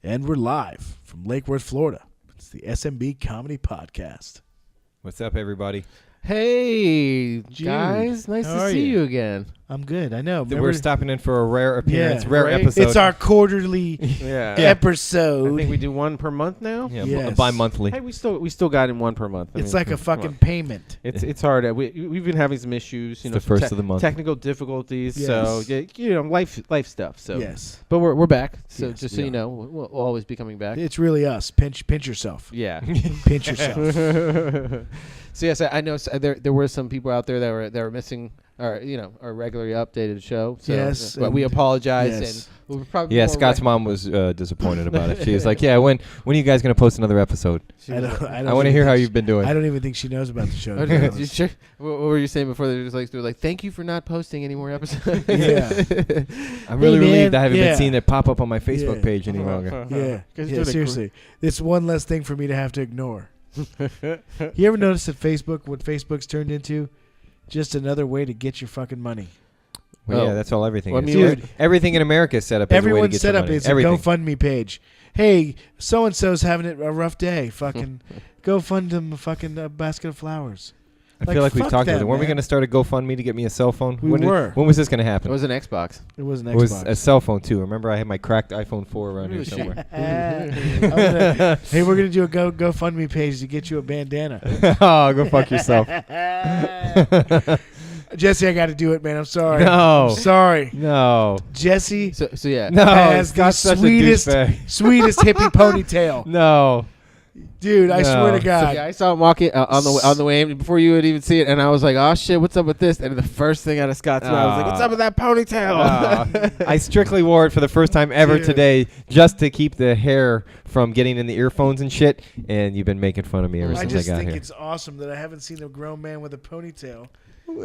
And we're live from Lake Worth, Florida. It's the SMB Comedy Podcast. What's up, everybody? Hey, Jude, guys. Nice how to are see you? you again. I'm good. I know. We're stopping in for a rare appearance, rare right? episode. It's our quarterly Yeah. episode. I think we do one per month now. yeah, Yes. bi-monthly. Hey, we still got in one per month. I It's mean, like a come fucking on. payment. It's hard. We've been having some issues. You It's know, the first of the month. Technical difficulties. Yes. So yeah, life stuff. So Yes. but we're back. So Yes, just so we you are. know, we'll always be coming back. It's really us. Pinch yourself. Yeah. Pinch yourself. So yes, I know there were some people out there that were missing our regularly updated show. So, Yes, but we and- apologize yes. and we'll probably Yeah, more Scott's mom was disappointed about it. She was like, "Yeah, when are you guys gonna post another episode? I don't I want to even hear how think you've been doing." I don't even think she knows about the show. to be You honest. sure? What were you saying before? They're like, thank you for not posting any more episodes. Yeah. I'm really man, relieved I haven't yeah. been seeing it pop up on my Facebook Yeah. page any longer. Yeah. 'Cause Yeah, you're the seriously. It's one less thing for me to have to ignore. You ever notice that what Facebook's turned into? Just another way to get your fucking money. Well, Oh. yeah, that's all everything Well, I is. mean, Dude. Everything in America is set up as a way to Everyone's get set your up money. as a Everything. GoFundMe page. Hey, so and so's having it a rough day. Fucking go fund them a fucking basket of flowers. I feel like we fuck talked about that, it. Weren't we man. going to start a GoFundMe to get me a cell phone? We when were. When was this going to It happen? was an Xbox. It was an It was Xbox. a cell phone too. Remember, I had my cracked iPhone 4 around here Really shit. somewhere. Hey, we're gonna do a GoFundMe page to get you a bandana. Oh, go fuck yourself. Jesse, I got to do it, man. I'm sorry. No. I'm sorry, No. Jesse. So yeah. No. Has the Scott's such a sweetest, douchebag. sweetest hippie ponytail, No. dude. I swear No. to God. So, yeah, I saw him walking on the way in before you would even see it, and I was like, "Oh shit, what's up with this?" And the first thing out of Scott's mouth, I was like, "What's up with that ponytail?" I strictly wore it for the first time ever Dude. today just to keep the hair from getting in the earphones and shit. And you've been making fun of me ever I since just I got think here. it's awesome that I haven't seen a grown man with a ponytail.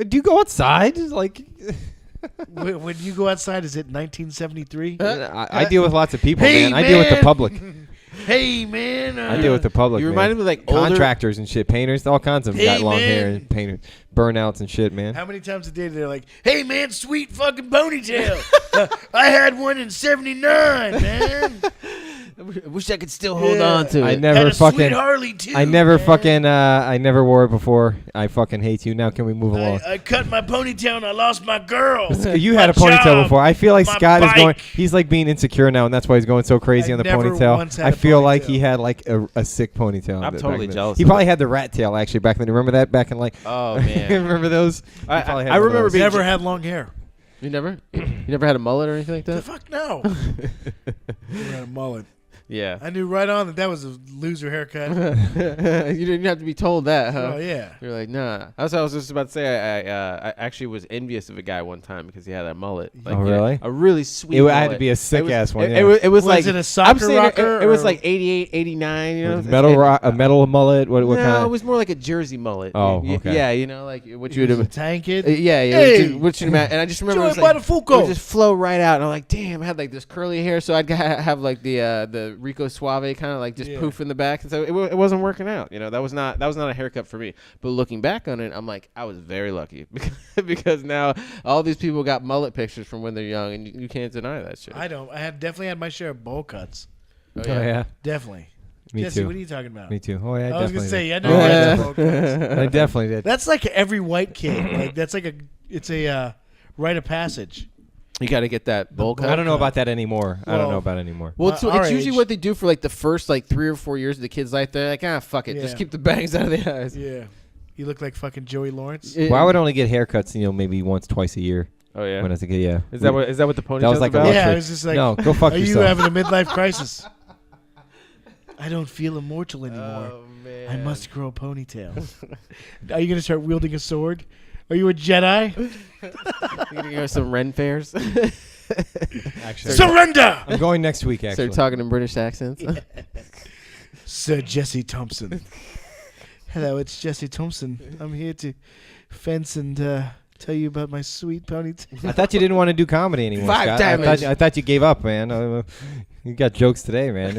Do you go outside? Like, When you go outside, is it 1973? I deal with lots of people, Hey, man. I deal with the man. public. Hey, man. I deal with the public. You man. reminded me of, like, older- contractors and shit, painters, all kinds of them Hey, got long hair man. and painters, burnouts and shit, man. How many times a day they're like, "Hey, man, sweet fucking ponytail. I had one in '79, man. I wish I could still hold on to I it. never Had a fucking. sweet Harley too. I never man. fucking. I never wore it before. I fucking hate you. Now can we move along? I cut my ponytail and I lost my girl. You my had a ponytail job, before. I feel like my Scott is going. bike. He's like being insecure now, and that's why he's going so crazy I on the never ponytail. once had I a feel like ponytail. he had like a sick ponytail. I'm back totally then. jealous He of probably it. had the rat tail actually back then. You remember that back in like? Oh man, remember those? He I probably had I one of remember those. being Never had long hair. You never had a mullet or anything like The that. fuck no. Never had a mullet. Yeah. I knew right on that was a loser haircut. You didn't have to be told that, huh? Oh yeah. You're like, nah. That's what I was just about to say. I actually was envious of a guy one time because he had a mullet. Like, Oh, you know, really? a really sweet It mullet. had to be a sick It was- ass one. It, yeah. it was Was like it a I'm soccer saying rocker? it was or- like 88, 89. You know, a metal mullet. What no, kind? it was more like a Jersey mullet. Oh, okay. Yeah, you know, like what you He would was a have. tank it. Yeah, yeah. Hey! What you imagine? And I just remember it Joey was like, it Buttafuoco. would just flow right out, and I'm like, damn, I had like this curly hair, so I'd have like the Rico Suave kind of like just Yeah. poof in the back, and so it wasn't working out. You know, that was not a haircut for me. But looking back on it, I'm like, I was very lucky because now all these people got mullet pictures from when they're young, and you can't deny that shit. I don't. I definitely had my share of bowl cuts. Oh, Oh yeah, Definitely. me Jesse, too. what are you talking about? Me too. Oh yeah, I was definitely. gonna say, did. I know you had the bowl cuts. I definitely did. That's like every white kid. Like that's like it's a rite of passage. You got to get that bowl cut. I don't know about that anymore. I don't Well- know about it anymore. Well, it's our usually age- what they do for like the first like 3 or 4 years of the kid's life. They're like, fuck it, just Yeah. keep the bangs out of the eyes. Yeah. You look like fucking Joey Lawrence. It- Well, I would only get haircuts, maybe once, twice a year Oh yeah. when I was a kid. Yeah. Is that what the ponytail's That was like a about? luxury. Yeah, I was just like, No, go fuck are you yourself. having a midlife crisis? I don't feel immortal anymore. Oh man. I must grow a ponytail. Are you going to start wielding a sword? Are you a Jedi? You gonna go to some Ren fairs? Actually, Surrender! I'm going next week. Actually, Start talking in British accents. Sir Jesse Thompson. Hello, it's Jesse Thompson. I'm here to fence and tell you about my sweet ponytail. I thought you didn't want to do comedy anymore. 5 Scott. damage. I thought you gave up, man. You got jokes today, man.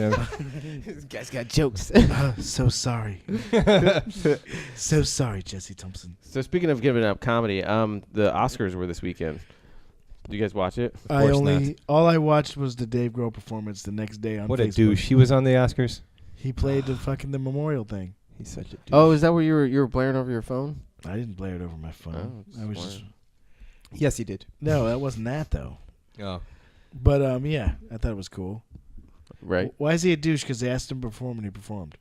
This guy's got jokes. So sorry. So sorry, Jesse Thompson. So speaking of giving up comedy, the Oscars were this weekend. Do you guys watch it? All I watched was the Dave Grohl performance the next day on What Facebook. a douche. He was on the Oscars. He played the memorial thing. He's such a douche. Oh, is that where you were blaring over your phone? I didn't blare it over my phone. Oh, I was just Yes, he did. no, that wasn't that though. Oh. But yeah, I thought it was cool. Right. Why is he a douche? Because they asked him to perform and he performed.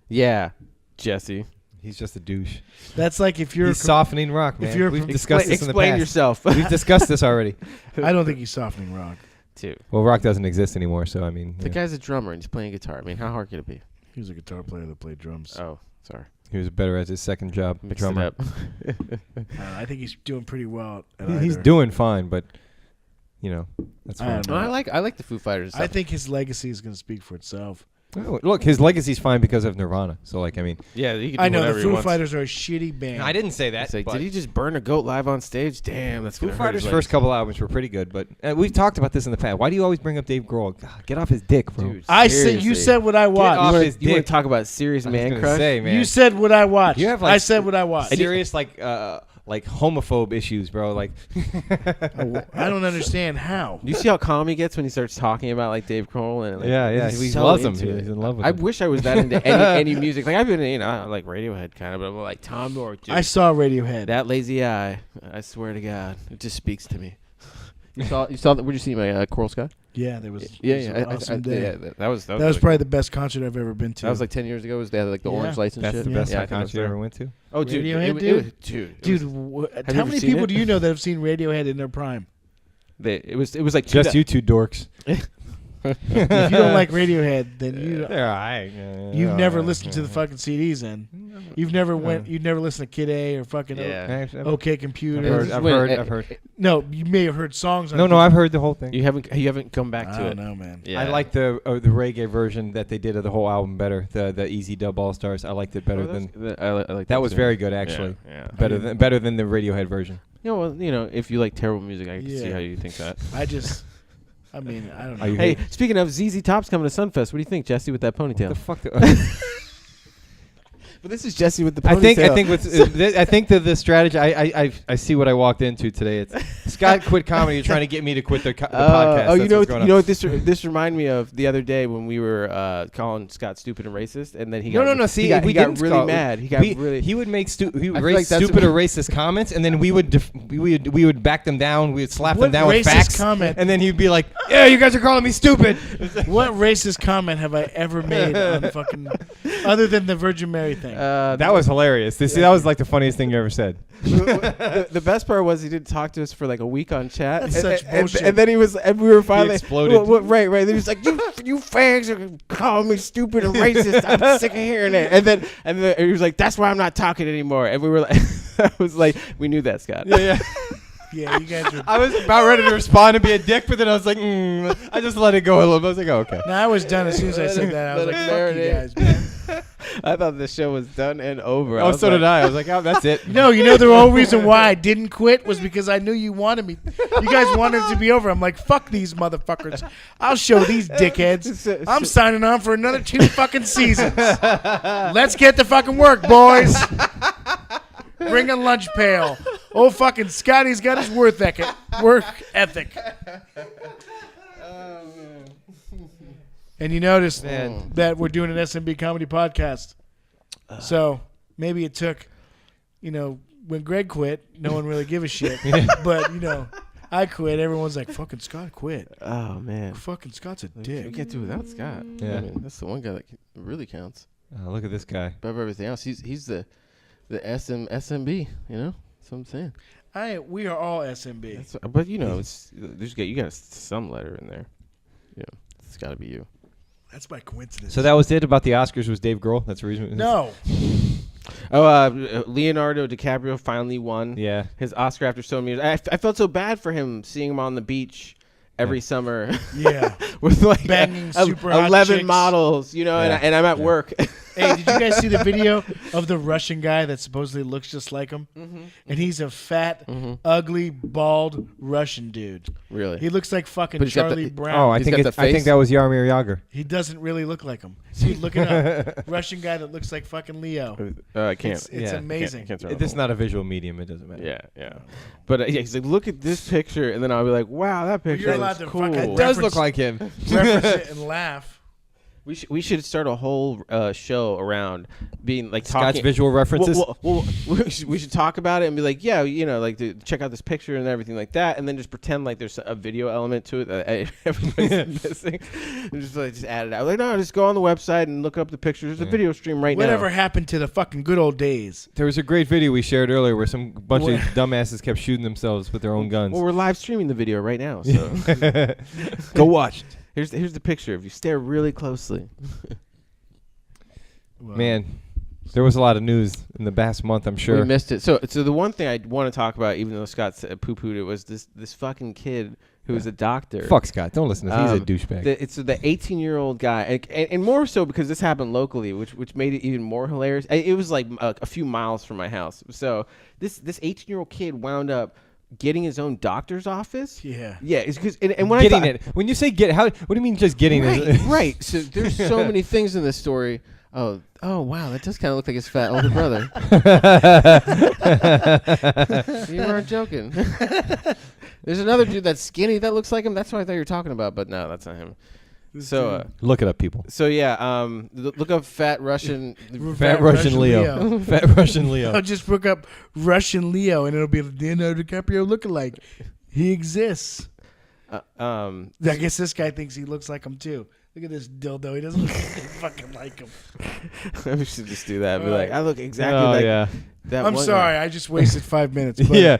Yeah, Jesse. He's just a douche. That's like if you're He's softening rock, man. if you're We've discussed this in the past. Explain yourself. We've discussed this already. I don't think he's softening rock. Dude, Well, rock doesn't exist anymore, so I mean, the guy's a drummer and he's playing guitar. I mean, how hard could it be? He was a guitar player that played drums. Oh, sorry. he was better at his second job, Mixed drummer. it up. I think he's doing pretty well. At He's either. doing fine, but that's I fine. don't No, I like the Foo Fighters. I think his legacy is going to speak for itself. Oh, look, his legacy's fine because of Nirvana. So, like, I mean, yeah, he can do I know whatever the he Foo wants. Fighters are a shitty band. I didn't say that. It's like, but did he just burn a goat live on stage? Damn, that's Foo gonna hurt his Fighters' legs. first couple albums were pretty good, but we've talked about this in the past. Why do you always bring up Dave Grohl? God, get off his dick, bro. Dude, I said you seriously. said what I off watched. his You want dick. to talk about serious I was man gonna crush? say, man. You said what I watched. You have, like, I said what I watched. serious like homophobe issues, bro. Like, I don't understand how. Do you see how calm he gets when he starts talking about like Dave Grohl and like, yeah, he's he so loves him. into it. He's in love with I him. wish I was that into any music. Like I've been, I like Radiohead kind of, but I'm like Tom York. Dude, I saw Radiohead. that lazy eye. I swear to God, it just speaks to me. You saw that? Where'd you see my Coral Sky? Yeah, there was. Yeah, it was yeah, an awesome day. that was That was probably the best concert I've ever been to. that was like 10 years ago. Was they had like the Yeah. orange lights and That's shit? the Yeah. best Yeah, I think I was concert you there. ever went to. Oh, dude, Radiohead, dude. Dude, you how ever many seen people it? do you know that have seen Radiohead in their prime? It was like Just you two dorks. If you don't like Radiohead, then They're all right. you've never listened to the fucking CDs. Then you've never listened to Kid A or fucking Yeah. OK Computer. I've heard. No, you may have heard songs. On No, I've heard the whole thing. You haven't come back I to don't it. know, man. Yeah. I like the reggae version that they did of the whole album better. The Easy Dub All Stars. I liked it better than I like that. Was too. very good actually. Yeah. Better than the Radiohead version. If you like terrible music, I can see Yeah. how you think that. I mean, I don't Are know. you- Hey, speaking of ZZ Top's coming to Sunfest, what do you think, Jesse, with that ponytail? The fuck. But this is Jesse with the ponytail. I think that the strategy. I see what I walked into today. It's Scott quit comedy. You're trying to get me to quit the podcast. Oh, That's what's going on. what this reminded me of the other day when we were calling Scott stupid and racist, and then he got No. See, he got, we he got didn't really call- mad. He got really. He would make I feel raise like that's stupid what- or racist comments, and then we would back them down. We would slap them What down with racist facts, comment? and then he'd be like, "Yeah, you guys are calling me stupid." What racist comment have I ever made on fucking other than the Virgin Mary thing? That was hilarious. See, that was like the funniest thing you ever said. the best part was he didn't talk to us for like a week on chat. That's such bullshit. And then we were finally exploded. Right. Then he was like, "You fags are calling me stupid and racist. I'm sick of hearing it." And then he was like, "That's why I'm not talking anymore." And we were like, "I was like, we knew that, Scott." Yeah. Yeah, you guys are. I was about ready to respond and be a dick, but then I was like, I just let it go a little bit. I was like, oh, okay. No, I was done as soon as I said that. I was Let like, it fuck you marinate. guys, man. I thought the show was done and over. Oh, so did I. I was like, oh, that's it. No, you know the whole reason why I didn't quit was because I knew you wanted me. You guys wanted it to be over. I'm like, fuck these motherfuckers. I'll show these dickheads. I'm signing on for another 2 fucking seasons. Let's get to fucking work, boys. Bring a lunch pail. Oh, fucking Scotty's got his work ethic. And you notice Man. that we're doing an SMB Comedy podcast. So maybe it took, when Greg quit, no one really gave a shit. But, I quit. Everyone's like, fucking Scott quit. Oh man, Fucking Scott's a we dick. can't do without Scott. Yeah. I mean, that's the one guy that really counts. Look at this guy. Above everything else, he's the SMB. That's what I'm saying. We are all SMB. But you got some letter in there. Yeah, it's got to be you. That's by coincidence. So that was it about the Oscars was Dave Grohl? That's the reason? No. Oh, Leonardo DiCaprio finally won Yeah. his Oscar after so many years. I felt so bad for him seeing him on the beach every summer Yeah. with like Banging super hot 11 chicks. models, Yeah. and I'm at work. Hey, did you guys see the video of the Russian guy that supposedly looks just like him? Mm-hmm. And he's a fat, ugly, bald Russian dude. Really? He looks like fucking Charlie Brown. Oh, I He's think got the I think face? that was Yarmir Yager. He doesn't really look like him. See, look it up. Russian guy that looks like fucking Leo. I can't. It's Yeah. amazing. Can't This is not a visual medium. It doesn't matter. Yeah. But he's like, look at this picture, and then I'll be like, wow, that picture you're allowed is to cool. fucking It does look like him. Reference it and laugh. We should start a whole show around being like Scott's talking visual references. Well, we should talk about it and be like, yeah, like to check out this picture and everything like that, and then just pretend like there's a video element to it that everybody's missing, and just add it out. Like, no, just go on the website and look up the pictures. There's a video stream right Whatever now. happened to the fucking good old days? There was a great video we shared earlier where some bunch of dumbasses kept shooting themselves with their own guns. Well, we're live streaming the video right now, so Go watch it. here's the picture. If you stare really closely. Well, Man, there was a lot of news in the past month, I'm sure. We missed it. So the one thing I want to talk about, even though Scott poo-pooed it, was this fucking kid who was a doctor. Fuck Scott. Don't listen to him. He's a douchebag. It's the 18-year-old guy, and more so because this happened locally, which made it even more hilarious. It was like a few miles from my house. So this 18-year-old kid wound up getting his own doctor's office. Yeah. Yeah, it's because and when Getting I it. When you say get it, what do you mean just getting right, it? right. So there's so many things in this story. Oh wow, that does kind of look like his fat older brother. You weren't joking. There's another dude that's skinny that looks like him. That's what I thought you were talking about, but no, that's not him. So Look it up, people. so yeah, look up fat Russian. Fat Russian Leo. Fat Russian Leo. I'll just look up Russian Leo and it'll be Leonardo DiCaprio lookalike. He exists. I guess this guy thinks he looks like him too. Look at this dildo. He doesn't look fucking like him. We should just do that. Be like, I look exactly Oh, like yeah. that. I'm one sorry. guy. I just wasted 5 minutes. But Yeah.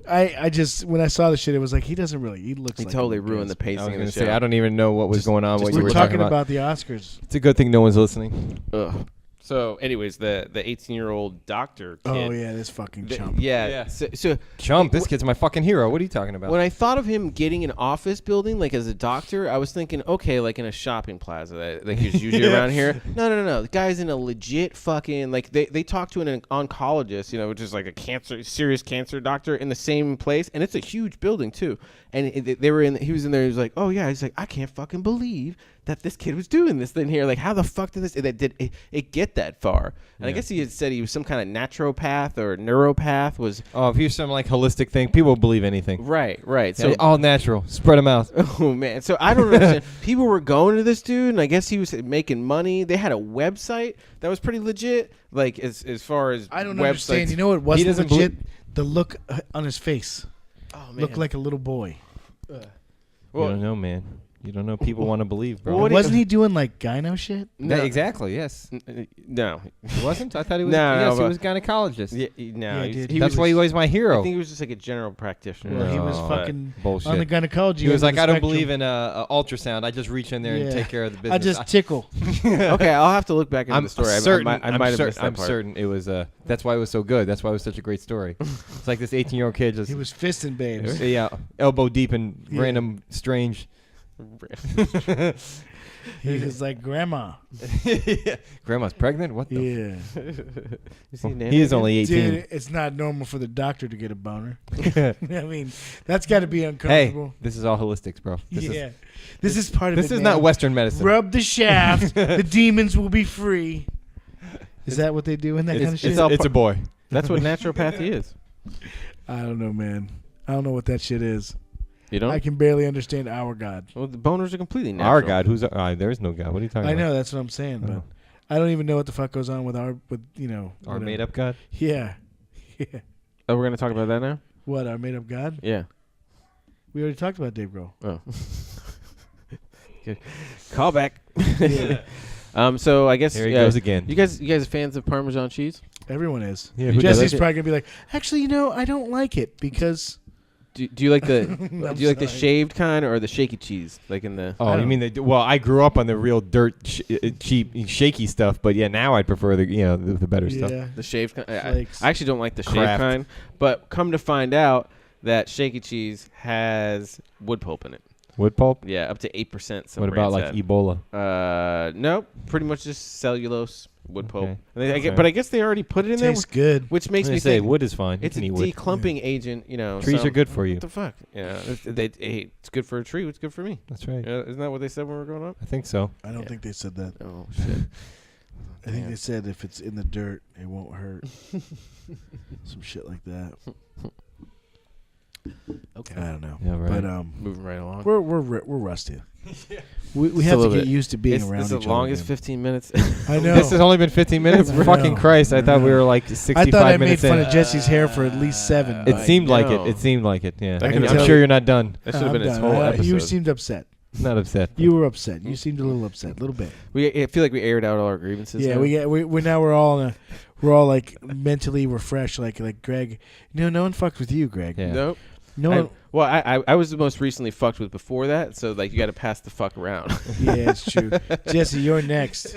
I just, when I saw the shit, it was like, he doesn't really, he looks He like totally him, ruined the guys. I was pacing of going the to say, show. I don't even know what was going on when you We're were talking about the Oscars. It's a good thing no one's listening. Ugh. So, anyways, the 18-year-old doctor kid. Oh, yeah, this fucking chump. Yeah. Yeah. So Chump, this kid's my fucking hero. What are you talking about? when I thought of him getting an office building, like as a doctor, I was thinking, okay, like in a shopping plaza that like is usually around here. No. The guy's in a legit fucking like they talk to an oncologist, which is like a serious cancer doctor in the same place, and it's a huge building too. And they were in. He was in there. He was like, oh yeah. He's like, I can't fucking believe that this kid was doing this thing here. Like, how the fuck did it get that far? And I guess he had said he was some kind of naturopath or neuropath. Oh, if you're some like holistic thing, people will believe anything. Right. So all natural. Spread them out. Oh man, so I don't understand. People were going to this dude, and I guess he was making money. They had a website that was pretty legit. Like as far as I don't websites. understand. You know what wasn't doesn't legit? The look on his face. Oh man, Looked like a little boy. You don't know, man. You don't know. People want to believe, bro. Well, what do you- Wasn't he doing like gyno shit? No. Exactly. Yes. No. He wasn't. I thought he was. No, yes, he but- was gynecologist. No. Yeah, he's- dude. That's why he was my I hero. think he was just like a general practitioner. Well, he was No, fucking bullshit. on the gynecology. He was end like, of the I don't spectrum. believe in ultrasound. I just reach in there and Yeah. take care of the business. I just tickle. Okay, I'll have to look back into I'm the story. certain. I might have missed that I'm part. certain it was. That's why it was so good. That's why it was such a great story. It's like this 18-year-old kid just He was fisting babes. yeah, elbow deep in Yeah. random strange. He was like grandma. Grandma's pregnant. What the? Yeah. Is he, He is only 18. Dude, it's not normal for the doctor to get a boner. I mean, that's got to be Hey, uncomfortable. this is all holistics, bro. This is part of it. This is man. not Western medicine. Rub the shaft. The demons will be free. Is that what they do in that kind of shit? It's a boy. That's what naturopathy is. I don't know, man. I don't know what that shit is. You don't? I can barely understand our God. Well, the boners are completely natural. Our God, who's there is no God. What are you talking I about? know that's what I'm saying, but Oh. I don't even know what the fuck goes on with our Our whatever. made up God. Yeah. Yeah. Oh, we're gonna talk about that now. What, our made up God? Yeah. We already talked about Dave Grohl. Oh. Good. Call back. Yeah. So I guess Here he goes again. You guys are fans of Parmesan cheese? Everyone is. Yeah, who Jesse's doesn't? probably gonna be like, actually, I don't like it because Do you like the I'm do you like the sorry. shaved kind or the shaky cheese? Like in the Oh, I you don't- mean well? I grew up on the real dirt, cheap, shaky stuff, but yeah, now I prefer the better stuff. yeah. the shaved kind. Flakes. I actually don't like the shaved Kraft. kind, but come to find out that shaky cheese has wood pulp in it. Wood pulp. Yeah, up to 8%. What about like Ebola? Nope, pretty much just cellulose. wood pulp. Okay. But I guguess they already put it in Tastes there, good. which makes They me say think wood is fine. it's a You can eat wood. declumping agent. Trees so are good for you. What the fuck? Hey, it's good for a tree. It's good for me. That's right. Isn't that what they said when we were growing up? I think so. I don't think they said that. Oh shit. I think they said if it's in the dirt, it won't hurt. Some shit like that. Okay. I don't know. Yeah, right. But Moving right along. we're rusty. We Just a have to little get bit. used to being It's around the each longest other. 15 minutes. I know. This has only been 15 minutes. I Fucking know. Christ! I thought we were like I 65 thought I made minutes fun in. of Jesse's hair for at least 7. It I seemed like it. know. It seemed like it. Yeah. I And can I'm tell sure you- you're not done. That should have been its whole You episode. seemed upset. Not upset. You were upset. You seemed a little upset, a little bit. I feel like we aired out all our grievances. Yeah, now. we're all like mentally refreshed. Like Greg. No one fucked with you, Greg. Yeah. Nope. No one. I was the most recently fucked with before that, so like you got to pass the fuck around. Yeah, it's true. Jesse, you're next.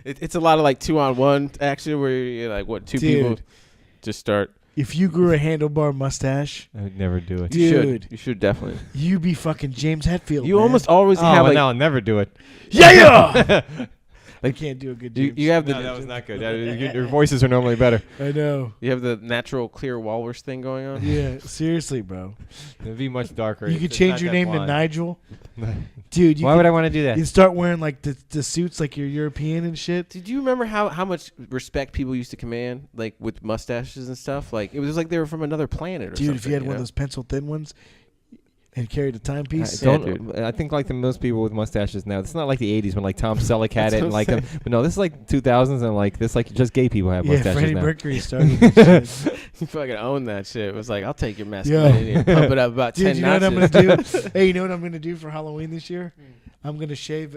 It's a lot of like 2-on-1 action where you're like two people Dude. just start. If you grew a handlebar mustache, I would never do it. You Dude. should. You should definitely. you be fucking James Hetfield. You man. almost always Oh, have well, like no, I'll never do it. Yeah. I can't do a good James. you have the No, that was not good. Your voices are normally better. I know. you have the natural clear walrus thing going on. Yeah, seriously, bro. It'd be much darker. You could change your name to Nigel, dude. Why would I want to do that? You start wearing like the suits like you're European and shit. Did you remember how much respect people used to command, like with mustaches and stuff? Like it was like they were from another planet or something. Dude, if you had one know? of those pencil thin ones and carried a timepiece. I think like most people with mustaches now. It's not like the 80s when like Tom Selleck had That's it what and I'm like them. But no, this is like 2000s and like this like just gay people have Yeah, mustaches Freddie now. Mercury started this shit. You fucking own that shit. It was like, I'll take your Yo. masculinity and pump it up about Dude, 10 you know what I'm notches. gonna do? Hey, you know what I'm gonna do for Halloween this year? I'm gonna shave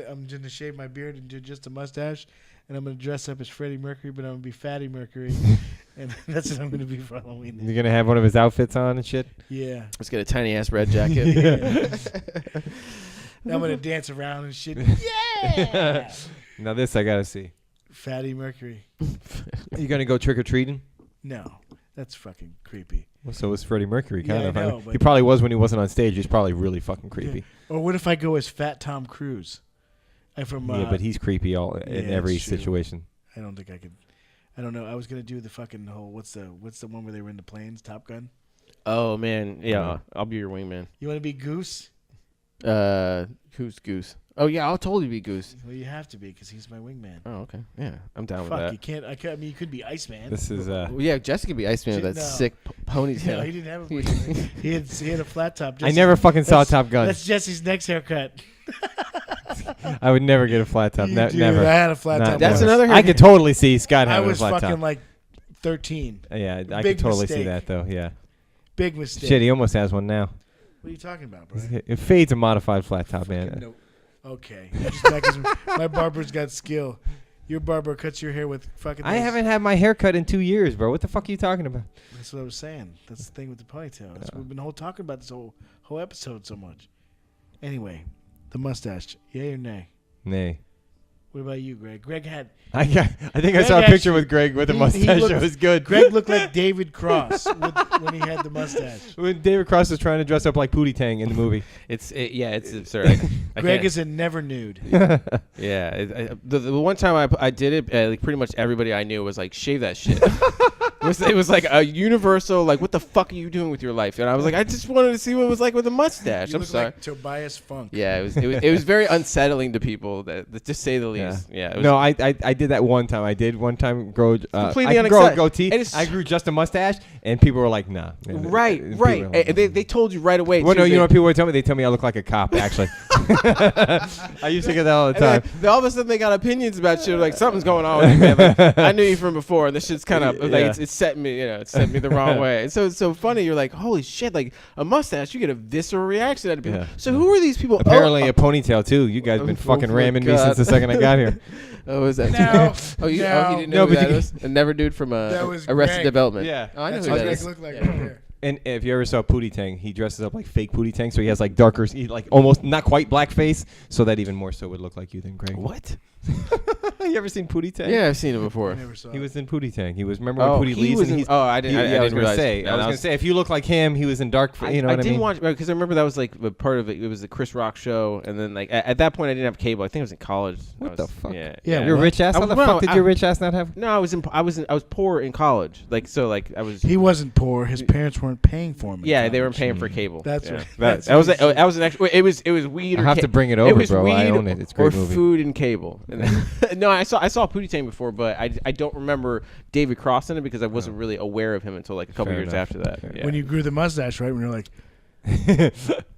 my beard and do just a mustache, and I'm gonna dress up as Freddie Mercury, but I'm gonna be Fatty Mercury, and that's what I'm gonna be for Halloween. You're gonna have one of his outfits on and shit. Yeah. Let's get a tiny ass red jacket. Yeah. I'm gonna dance around and shit. Yeah. Now this I gotta see. Fatty Mercury. You gonna go trick or treating? No, that's fucking creepy. Well, so was Freddie Mercury, Yeah, kind I of. know, he but- probably was when he wasn't on stage. He's probably really fucking creepy. Or what if I go as Fat Tom Cruise? Yeah, but he's creepy in yeah, every that's true. situation. I don't think I could. I don't know. I was gonna do the fucking whole. What's the one where they were in the planes? Top Gun. Oh, man. Yeah, I'll be your wingman. You want to be Goose? Who's Goose? Oh, yeah, I'll totally be Goose. Well, you have to be because he's my wingman. Oh, okay. Yeah, I'm down Fuck, with you can't. I mean, you could be Iceman. This is that. Well, yeah, Jesse could be Iceman with that No. sick ponytail. No, he didn't have a wingman. he had a flat top. I never fucking saw that's- Top Gun. That's Jesse's next haircut. I would never get a flat top. You do. Never. I had a flat Not top. That's once. another I could totally see Scott I having a was flat fucking top. like 13. Yeah, I big could totally see mistake. that though. Yeah. Big mistake. Shit, he almost has one now. What are you talking about, bro? It fades a modified flat top, man. No. Okay. Just back 'cause my barber's got skill. Your barber cuts your hair with fucking. I those- haven't had my hair cut in 2 years, bro. What the fuck are you talking about? That's what I was saying. That's the thing with the ponytail. We've been talking about this whole episode so much. Anyway, the mustache. Yay or nay? Nay. What about you, Greg? Greg had. I think I Greg saw a picture actually- with Greg with a he mustache. looked- It was good. Greg looked like David Cross when he had the mustache. When David Cross was trying to dress up like Pootie Tang in the movie. It's absurd. Greg is a never nude. Yeah, the one time I did it, like pretty much everybody I knew was like, shave that shit. It was like a universal, like, what the fuck are you doing with your life? And I was like, I just wanted to see what it was like with a mustache. You I'm look sorry. like Tobias Funk. Yeah, it was very unsettling to people, that to say the least. Yeah. It was, No, I did that one time. I did one time grow. completely I could grow a unacceptable. goatee. And it's- I grew just a mustache, and people were like, "Nah." Right. People were like, And they told you right away. Well, too, no, you they- know what people would tell me? They tell me I look like a cop. Actually, I used to get that all the And time. then all of a sudden they got opinions about shit. Like something's going on with you, man. Like, I knew you from before. And this shit's kind of like Yeah. it's set me, it's set me the wrong way. And so it's so funny. You're like, holy shit! Like a mustache, you get a visceral reaction out of people. Yeah. So who are these people? Apparently, a ponytail too. You guys been Oh fucking my ramming me God. since the second I got here. Oh, is that? No. You No. didn't No, know who but that you- was? A never dude from That was Arrested Greg. Development. Yeah. Oh, I know That's who what that Greg is. looked like Yeah. right there. And if you ever saw Pootie Tang, he dresses up like fake Pootie Tang, so he has like darker, like almost not quite black face, so that even more so would look like you than Greg. What? You ever seen Pootie Tang? Yeah, I've seen it before. I never saw He it. was in Pootie Tang. He was. Remember when Pootie leaves? And he's, I didn't. I was didn't gonna realize. say. I was gonna say if you look like him, he was in dark. You know what I mean? didn't watch because I remember that was like a part of it. It was the Chris Rock show, and then like at that point I didn't have cable. I think I was in college. What the fuck? Yeah. Yeah, You're what? rich ass. How the fuck did your rich ass not have? No, I was poor in college. Like so, like I was. He wasn't poor. His parents weren't paying for him. in Yeah, they college. weren't paying for cable. That's yeah. right. That That's was that was an extra. It was weed. I or have to bring it over, was bro. weed I own it. It's a great or movie. food and cable. No, I saw Pootie Tang before, but I don't remember David Cross in it because I wasn't really aware of him until like a couple Fair years enough. after that. Yeah. When you grew the mustache, right? When you're like,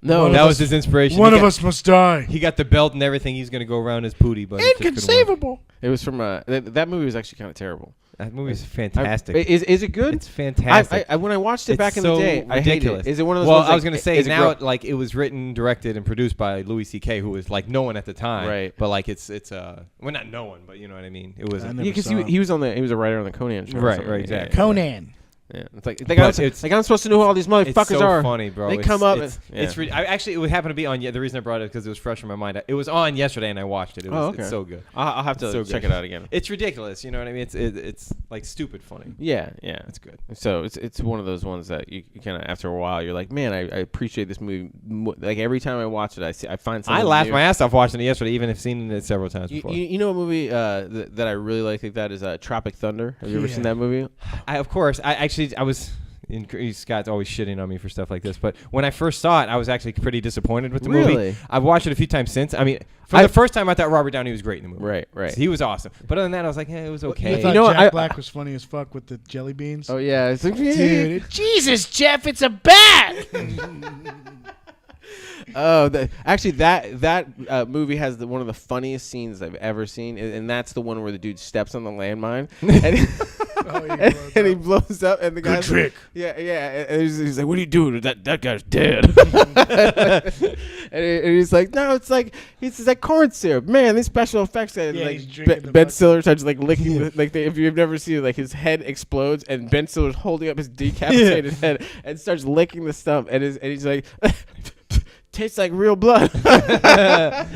no, that was his inspiration. one of us must die. He got the belt and everything. He's gonna go around as Pootie, but Inconceivable. it was from that movie was actually kind of terrible. That movie's fantastic. Is it good? It's fantastic. I when I watched it It's back in so the day, I hated ridiculous. it. Is it one of those? Well, ones I was like, gonna say is it now, grow- like it was written, directed, and produced by Louis C.K., who was like no one at the time, Right. But like it's well, not no one, but you know what I mean. It was I never because saw him. he was a writer on the Conan show. or Right, something. right, Yeah, exactly. Conan. Yeah, it's like it's- I'm supposed to know who all these motherfuckers it's so are. funny, bro. They It's- come up. It's, yeah. it's actually it would happen to be on. Yeah, the reason I brought it because it was fresh in my mind. It was on yesterday, and I watched it. It was okay. it's so good. I'll have to It's so check good. it out again. It's ridiculous. You know what I mean? It's like stupid funny. Yeah, It's good. So it's one of those ones that you kind of after a while you're like, man, I appreciate this movie. Like every time I watch it, I find something. I laughed new. my ass off watching it yesterday, even if seen it several times You, before. you know a movie that I really like that is Tropic Thunder. Have you ever Yeah. seen that movie? Of course. I was. Scott's always shitting on me for stuff like this, but when I first saw it, I was actually pretty disappointed with the Really? movie. I've watched it a few times since. I mean, the first time I thought Robert Downey was great in the movie. Right. He was awesome. But other than that, I was like, it was okay. I thought know what, Jack I- Black was funny as fuck with the jelly beans. Oh yeah, it's like, Dude, Jesus, Jeff, it's a bat. Oh, actually, that movie has one of the funniest scenes I've ever seen, and that's the one where the dude steps on the landmine and he blows up, and the Good guy's trick. Like, yeah, and he's like, "What are you doing? That guy's dead." and he's like, "No, it's like corn syrup, man. These special effects." And Yeah, like he's drinking the Ben fucking- Stiller starts like licking, if you've never seen it, like his head explodes, and Ben Stiller's holding up his decapitated head and starts licking the stump, and he's like. Tastes like real blood. But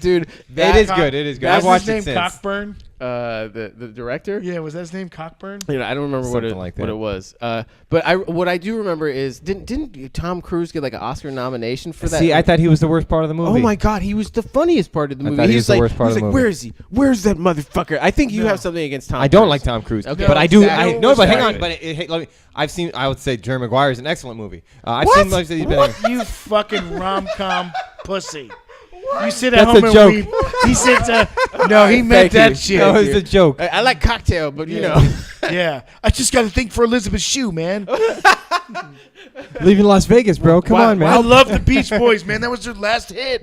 dude, It is good. It is good. I've watched his name it since. Cockburn. the director. Yeah, was that his name Cockburn? You know, I don't remember what Something like that. it was. But what I do remember is didn't Tom Cruise get like an Oscar nomination for that? See, I thought he was the worst part of the movie. Oh my God, he was the funniest part of the I movie. thought he was the like, worst part he's of the like, movie. where is he? Where's that motherfucker? I think you No. have something against Tom. I don't Cruise. like Tom Cruise, Okay. but I do. Exactly. No, but hang Exactly. on. But hey, let me. I've seen. I would say Jerry Maguire is an excellent movie. I've What? seen most of these. You fucking rom-com pussy. You sit That's at home a and joke. weep. He sits. No, he Thank meant that you. shit. No, it's a joke. I like Cocktail, but you Yeah. know. Yeah, I just got to think for Elizabeth Shue, man. Leaving Las Vegas, bro. Come on, man. I love the Beach Boys, man. That was their last hit.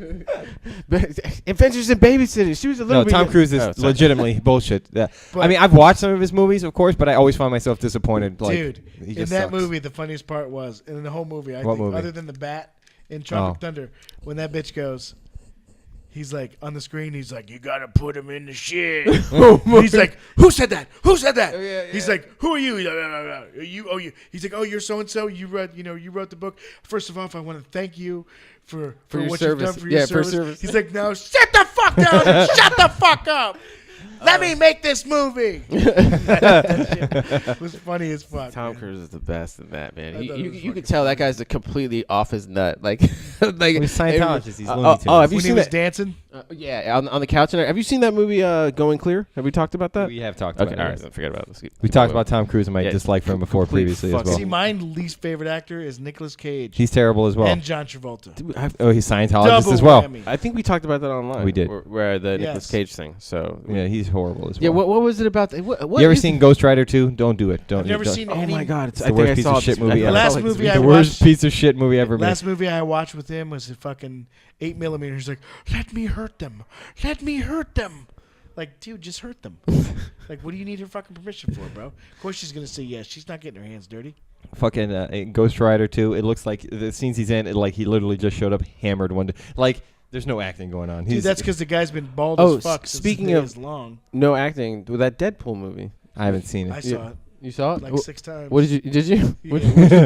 Adventures in Babysitting. She was a little No, bit. Tom Cruise is Oh, sorry. legitimately bullshit. I But- mean, I've watched some of his movies, of course, but I always find myself disappointed. Like, Dude, he in just that sucks. movie, the funniest part was, in the whole movie, I What think, movie? other than the bat in Tropic Oh. Thunder, when that bitch goes, he's like, on the screen, he's like, you got to put him in the shit. He's like, who said that? Who said that? He's like, who are you? He's like, you. He's like, oh, you're so-and-so. You wrote the book. First of all, I want to thank you for your what service. you've done for Yeah, your for service. service. He's like, no, shut the fuck down and shut the fuck up. Let me make this movie. It was funny as fuck. Tom man. Cruise is the best in that, man. I He, thought it you was you can fucking tell that guy's completely off his nut. Like He's Scientologist. He's Looney Tunes. have you When he seen was that? dancing, Yeah, on the couch. Have you seen that movie Going Clear? Have we talked about that? We have talked Okay, about all it. right, then forget about it. We talked about Tom Cruise and my Yeah, dislike for him before complete previously as fucking- well. see, my least favorite actor is Nicolas Cage He's terrible as well. and John Travolta. Oh, he's Scientologist Double as well. whammy. I think we talked about that online. We did. Where the Yes. Nicolas Cage thing. So Yeah, he's horrible as well. yeah. What was it about? What you ever is seen Ghost Rider 2? Don't do it. Don't. I've never don't. seen Oh any. my God! It's I the think worst I piece saw of shit this- movie I ever. last saw, like, movie this I The video. worst watched- piece of shit movie ever made. Last movie I watched with him was a fucking 8mm. He's like, let me hurt them. Let me hurt them. Like, dude, just hurt them. Like, what do you need her fucking permission for, bro? Of course she's going to say yes. She's not getting her hands dirty. Fucking in Ghost Rider 2, it looks like the scenes he's in, like he literally just showed up hammered one day. Like, there's no acting going on. Dude, that's because the guy's been bald Oh, as fuck since speaking the day of- is long. No acting with that Deadpool movie. I haven't seen I it. saw it. You saw it like 6 times. What did you? Did you? Yeah.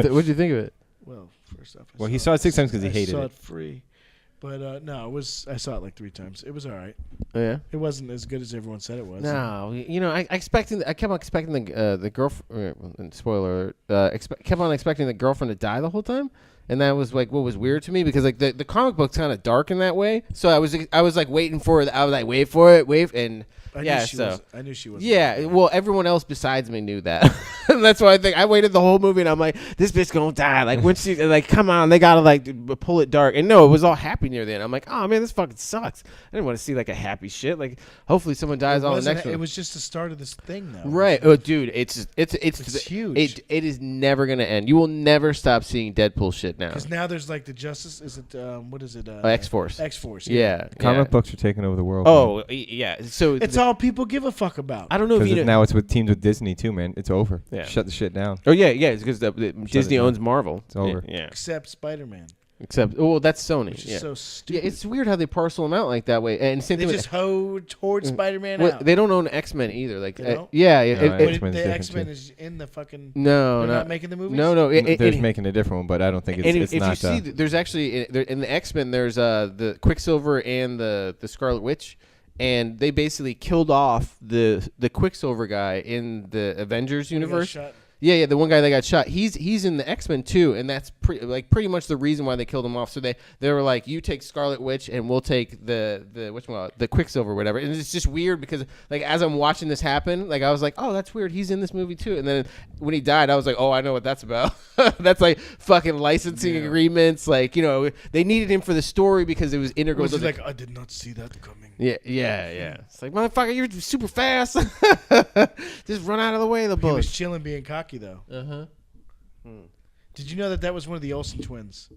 What'd you think of it? Well, first off, Well, he saw it 6 times because he I hated saw it. it free, but no, it was. I saw it like 3 times. It was all right. Oh, yeah. It wasn't as good as everyone said it was. No, I kept on expecting the girlfriend. Spoiler. Kept on expecting the girlfriend to die the whole time, and that was like what was weird to me because like the comic book's kind of dark in that way. So I was like waiting for it. I was like wait for it, and I knew she was. yeah. Well, everyone else besides me knew that. And that's why I think I waited the whole movie, and I'm like, this bitch gonna die. Like when she like, come on, they gotta like pull it dark. And no, it was all happy near the end. I'm like, oh man, this fucking sucks. I didn't want to see like a happy shit. Like hopefully someone dies on the next one. It was just the start of this thing, though. Right. Oh, dude, it's huge. It is never gonna end. You will never stop seeing Deadpool shit now. Because now there's like the Justice. Is it what is it? X-Force. X-Force. Yeah. Comic books are taking over the world. Oh yeah. So It's all people give a fuck about. I don't know if you know. now it's with teams with Disney too, man. It's over. Yeah. Shut the shit down. Oh yeah. It's because Disney down. owns Marvel. It's over. Yeah. Except Spider-Man, Except that's Sony. which Yeah. is so stupid. Yeah, it's weird how they parcel them out like that way. And same They thing just hoed toward Spider-Man with, out. They don't own X-Men either. Like They don't? yeah. No, But X-Men's the different, X-Men too. is in the fucking. no, They're no. not making the movies. No. They're making a different one, but I don't think it's if not. you see, there's actually in the X-Men, there's the Quicksilver and the Scarlet Witch, and they basically killed off the Quicksilver guy in the Avengers They got universe. shot. Yeah, the one guy that got shot. He's in the X-Men too, and that's pretty much the reason why they killed him off. So they were like, you take Scarlet Witch, and we'll take the Quicksilver, or whatever. And it's just weird because like as I'm watching this happen, like I was like, oh, that's weird. He's in this movie too. And then when he died, I was like, oh, I know what that's about. That's like fucking licensing agreements. Like they needed him for the story because it was integral. Was to he the, like, I did not see that coming. yeah. It's like, motherfucker, you're super fast. Just run out of the way of the He bullet. was chilling, being cocky though. Did you know that was one of the Olsen twins?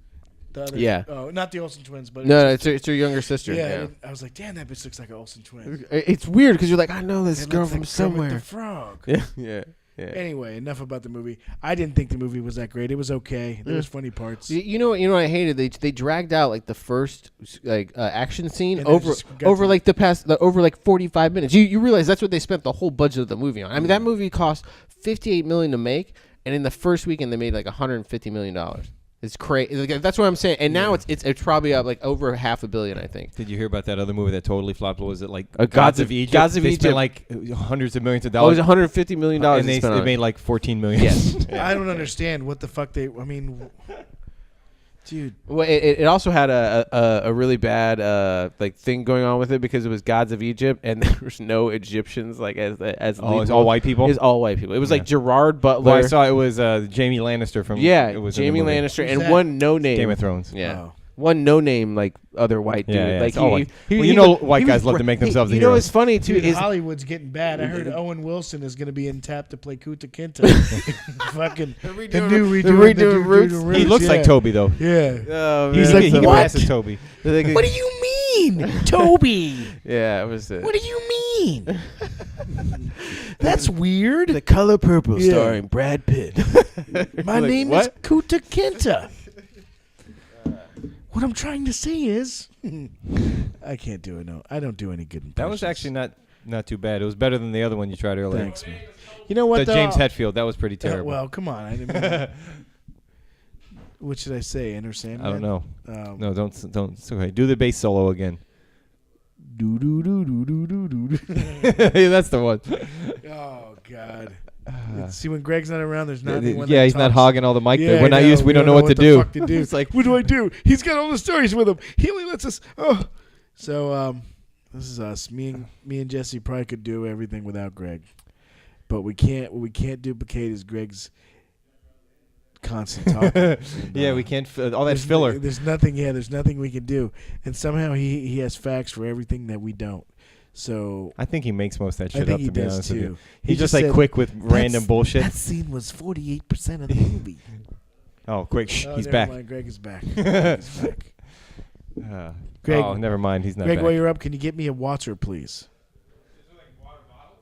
The other, Yeah. Oh, not the Olsen twins, but No, it's her younger sister. yeah. I was like, damn, that bitch looks like an Olsen twin. It's weird because you're like, I know this It girl looks from like Kermit somewhere. the Frog. Yeah. Anyway, enough about the movie. I didn't think the movie was that great. It was okay. There was funny parts. You know what I hated? They dragged out like the first action scene And then over just got to- like over like 45 minutes. You realize that's what they spent the whole budget of the movie on. I mean that movie cost $58 million to make, and in the first weekend they made like $150 million. It's crazy. That's what I'm saying. And now it's probably up like over $500 million, I think. Did you hear about that other movie that totally flopped? Was it like Gods of Egypt? Gods of they Egypt. spent like hundreds of millions of Oh, it dollars. was $150 million. and they spent on it. made like 14 million. Yes. I don't understand what the fuck they. I mean, dude. Well, it also had a really bad like thing going on with it because it was Gods of Egypt and there was no Egyptians like as Oh, it's all white people. It's all white people. It was like Gerard Butler. Well, I saw it was Jamie Lannister from. It was in the Jamie movie. Lannister Who's and that? one no name. Game of Thrones. Yeah. Oh. One no name like other white dude. Yeah, Like it's all white. Well, you know white guys love to make themselves the You know heroes. what's funny too Dude, is Hollywood's getting bad. I heard Owen Wilson is going to be in tap to play Kunta Kinte. Fucking the new redoing Roots. He looks like Toby though. Yeah. oh, He's man. like, he what? passes Toby. What do you mean, Toby? Yeah, it was What do you mean? That's weird. The Color Purple Yeah. starring Brad Pitt. My Like, name what? is Kunta Kinte. What I'm trying to say is, I can't do it. No, I don't do any good impressions. That was actually not too bad. It was better than the other one you tried earlier. Thanks, man. You know what? The though? James Hetfield. That was pretty terrible. Well, come on. I didn't mean what should I say? Enter Sandman? I don't know. No, No, don't. It's okay. Do the bass solo again. Do do do do do do do. Yeah, that's the one. Oh God. See, when Greg's not around, there's not anyone. Yeah, that he's not talks. hogging all the mic Yeah, there. We're I not know. used. We don't know what to the do. fuck to do. It's like, what do I do? He's got all the stories with him. He only lets us. Oh, so this is us. Me and Jesse probably could do everything without Greg, but we can't. What we can't duplicate is Greg's constant talking. And, yeah, we can't. All that there's filler. There's nothing. Yeah, there's nothing we can do, and somehow he has facts for everything that we don't. So I think he makes most of that I shit think up. he To be does honest with you, too. he's He just just like said, quick with random bullshit. That scene was 48% of the movie. Oh, quick! Oh, He's never back. Mind. Greg is back. Greg is back. Greg- Oh, never mind. He's not Greg, back. while you're up, can you get me a water, please?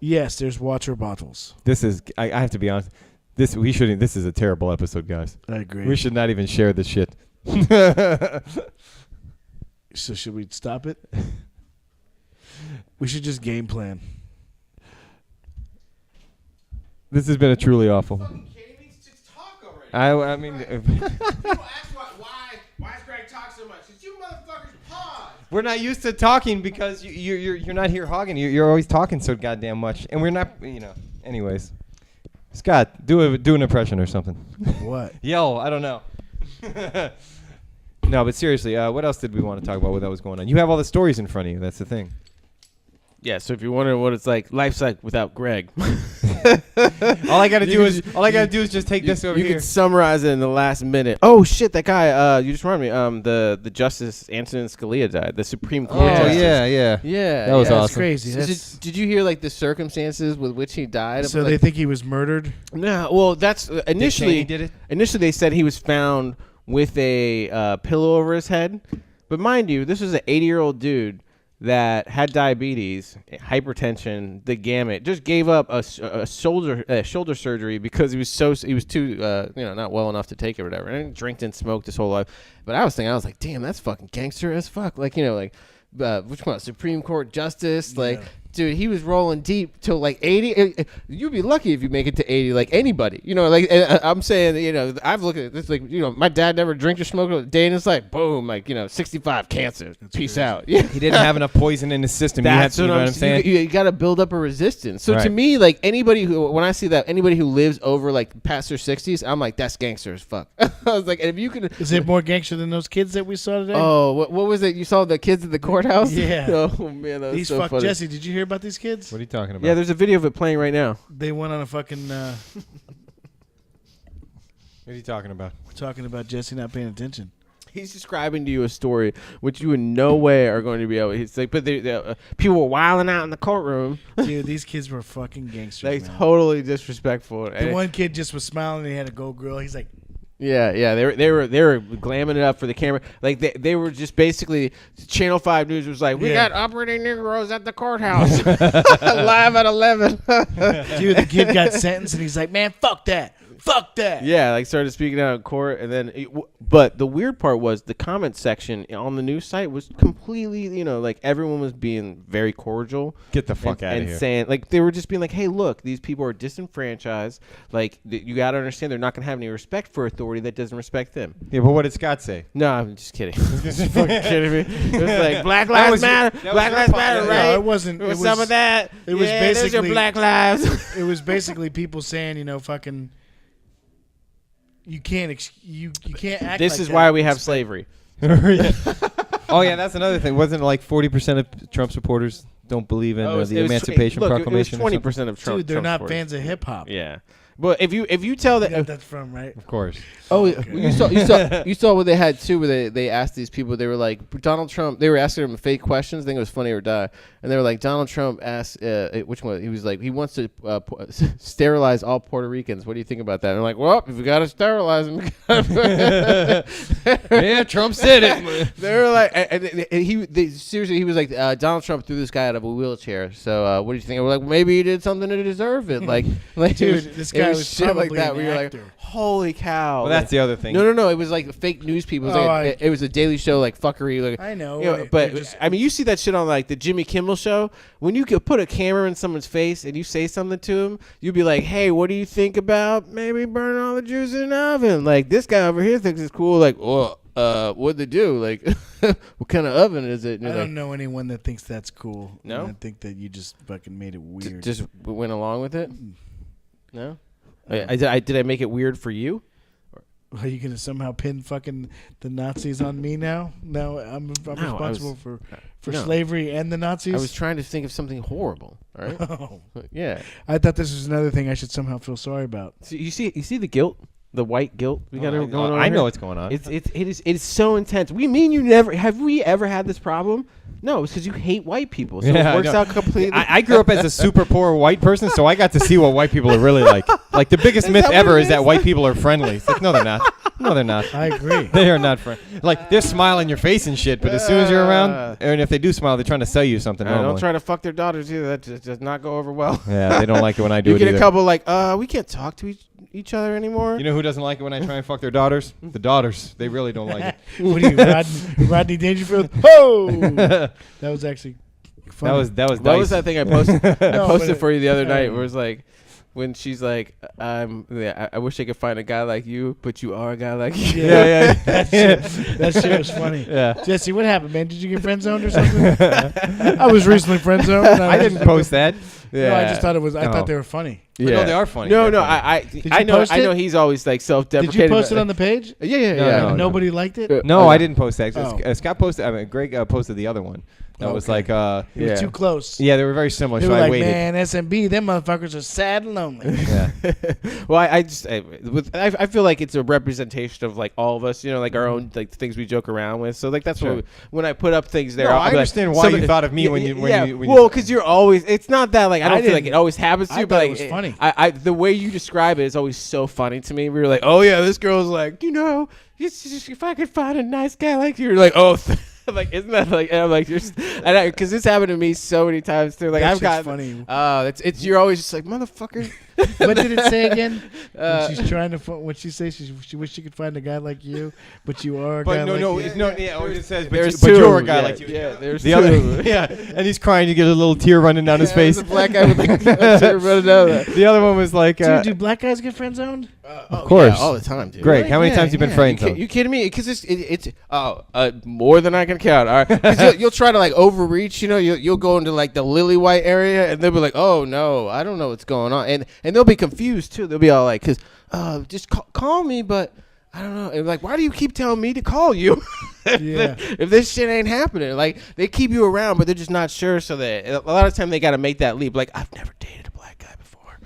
Yes, there's water bottles. This is. I have to be honest. This is a terrible episode, guys. I agree. We should not even share this shit. So should we stop it? We should just game plan. This has been a truly awful. Just talk already. I mean, People ask why is Greg talk so much? Because you motherfuckers pause. we're not used to talking because you're not here hogging. You're always talking so goddamn much, and we're not. Anyways, Scott, do an impression or something. What? Yell. I don't know. No, but seriously, what else did we want to talk about? What that was going on? You have all the stories in front of you. That's the thing. Yeah, so if you're wondering what it's like, life's like without Greg. All I gotta do is just take this over you here. can summarize it in the last minute. Oh shit, that guy. You just reminded me. The Justice Antonin Scalia died. The Supreme Court. Oh Justice. yeah. That was That's awesome. crazy. So did you hear like the circumstances with which he died? So they think he was murdered? No. Well, that's initially. Did it? Initially, they said he was found with a pillow over his head, but mind you, this was an 80-year-old dude that had diabetes, hypertension, the gamut. Just gave up a shoulder surgery because he was too not well enough to take it or whatever. And drank and smoked his whole life. But I was like, damn, that's fucking gangster as fuck. Like which one? Supreme Court Justice, Dude, he was rolling deep till like 80. You'd be lucky if you make it to 80, like anybody. I'm saying, I've looked at this, my dad never drank or smoked a day, and it's like, boom, 65 cancer. That's Peace crazy. out. Yeah. He didn't have enough poison in his system. That's you know what I'm saying? You got to build up a resistance. So to Right. me, anybody when I see that, anybody who lives over past their 60s, I'm like, that's gangster as fuck. I was like, and if you could. Is it more gangster than those kids that we saw today? Oh, what was it? You saw the kids at the courthouse? Yeah. Oh, man, that was These so funny. Jesse, did you hear about these kids? What are you talking about? Yeah, there's a video of it playing right now. They went on a fucking. What are you talking about? We're talking about Jesse not paying attention. He's describing to you a story which you in no way are going to be able. He's like, but people were wilding out in the courtroom. Dude, these kids were fucking gangsters. Man. Totally disrespectful. The one kid just was smiling. And he had a Go Grill. He's like, Yeah, they were glamming it up for the camera. They were just basically Channel 5 News was like, we got operating Negroes at the courthouse live at 11. dude, the kid got sentenced and he's like, man, fuck that. Fuck that. Yeah, started speaking out in court, and then, but the weird part was the comment section on the news site was completely, everyone was being very cordial. Get the fuck out of here. And saying, they were just being like, hey, look, these people are disenfranchised. You got to understand they're not going to have any respect for authority that doesn't respect them. Yeah, but what did Scott say? No, I'm just kidding. Just fucking kidding me. It was like, Black Lives Matter. Black Lives Matter, right? No, it wasn't. It was some of that. It was there's basically your Black Lives. It was basically people saying, fucking. You can't act. This like is that. why we have slavery. Oh yeah, that's another thing. Wasn't it like 40% of Trump supporters don't believe in the Emancipation Proclamation? It was 20% of Trump. Dude, they're Trump not supporters. fans of hip hop. Yeah. But if you tell that You know what that's from, right? Of course. Oh, Okay. you saw what they had too, where they asked these people. They were like, Donald Trump. They were asking him fake questions. I think it was Funny or Die, and they were like, Donald Trump asked, which one? He was like, he wants to sterilize all Puerto Ricans. What do you think about that? And they're like, well, if we got to sterilize them, Yeah, Trump said it. they were like, seriously, he was like, Donald Trump threw this guy out of a wheelchair. So what do you think? We're like, maybe he did something to deserve it. Like Dude, this guy was shit like probably that. an Where you're like, actor. holy cow. Well, that's the other thing. No. It was like fake news people. It was, it was a Daily Show, fuckery. I know. But Just- I mean, you see that shit on the Jimmy Kimmel show. When you could put a camera in someone's face and you say something to him, you'd be like, "Hey, what do you think about maybe burning all the Jews in the oven?" Like this guy over here thinks it's cool. Like, what'd they do? Like, what kind of oven is it? And I you're don't know anyone that thinks that's cool. No? And I think that you just fucking made it weird. just went along with it. No, did I make it weird for you? Are you gonna somehow pin fucking the Nazis on me now? No, I'm responsible for no. slavery and the Nazis. I was trying to think of something horrible. All right. Oh. Yeah. I thought this was another thing I should somehow feel sorry about. So you see the guilt, the white guilt we got going on. I know here? what's going on. It is so intense. We never have we ever had this problem? No, it's because you hate white people. So Yeah, it works I know. out completely. I grew up as a super poor white person, so I got to see what white people are really like. Like the biggest myth that what ever it is that is? white people are friendly. It's like, no, they're not. No, they're not. I agree. They are not friendly. Like they're smiling your face and shit, but as soon as you're around, and if they do smile, they're trying to sell you something. don't Normally. try to fuck their daughters either. That just does not go over well. Yeah, they don't like it when I do You it get either. a couple we can't talk to each other anymore. You know who doesn't like it when I try and fuck their daughters? The daughters. They really don't like it. What are you, Rodney Dangerfield? Oh, that was actually funny. That was What was dicey. that thing I posted? I No, posted but for you the other night where it was like, when she's like, I wish I could find a guy like you, but you are a guy like you. Yeah. That shit was funny. Yeah. Jesse, what happened, man? Did you get friend zoned or something? I was recently friend zoned. I didn't post that. No, I just thought it was. I No. thought they were funny. Yeah. No, they are funny. No, They're no, funny. I know. post I know it? he's always like Did self-deprecating. you post it on the page? Yeah. No. And nobody liked it. No, I didn't post that. Oh. Scott posted. I mean, Greg posted the other one. That was Okay. like. It was too close. Yeah, they were very similar. They So were I like, waited. man, SMB, them motherfuckers are sad and lonely. Yeah. Well, I feel like it's a representation of like all of us, like our own like things we joke around with. So like that's Sure. what when I put up things there, No, I'll I be like, understand why you thought of me when you. Well, because you're always. It's not that like I don't feel like didn't- it always happens to I you, thought but it like was funny. I the way you describe it is always so funny to me. We were like, oh yeah, this girl's like, if I could find a nice guy like you, you're like, oh. I'm like, isn't that like? And I'm like, because this happened to me so many times too. Like That I've shit's got funny. it's you're always just like motherfucker. What did it say again? Uh, when she's trying to. What she say? She wished she could find a guy like you, but you are a But guy no, like no, you. it's no. Yeah, or it says, but There's you're a two, guy yeah, like you. yeah, there's the two. other, yeah, and he's crying. You get a little tear running down his Yeah, face. there's a black guy with like running down there. The other one was like, Dude, do black guys get friend zoned? of course, all the time, dude. Greg, Really? how many Yeah, times you been yeah. friend You zoned? kidding me? Because it's more than I can count. All right, 'cause you'll try to like overreach. You'll go into like the lily white area, and they'll be like, "Oh no, I don't know what's going on," and they'll be confused too. They'll be all like, "Cause just call me," but I don't know. And like, why do you keep telling me to call you? Yeah. If this shit ain't happening, like they keep you around, but they're just not sure. So that a lot of time they got to make that leap. Like I've never dated a black guy before.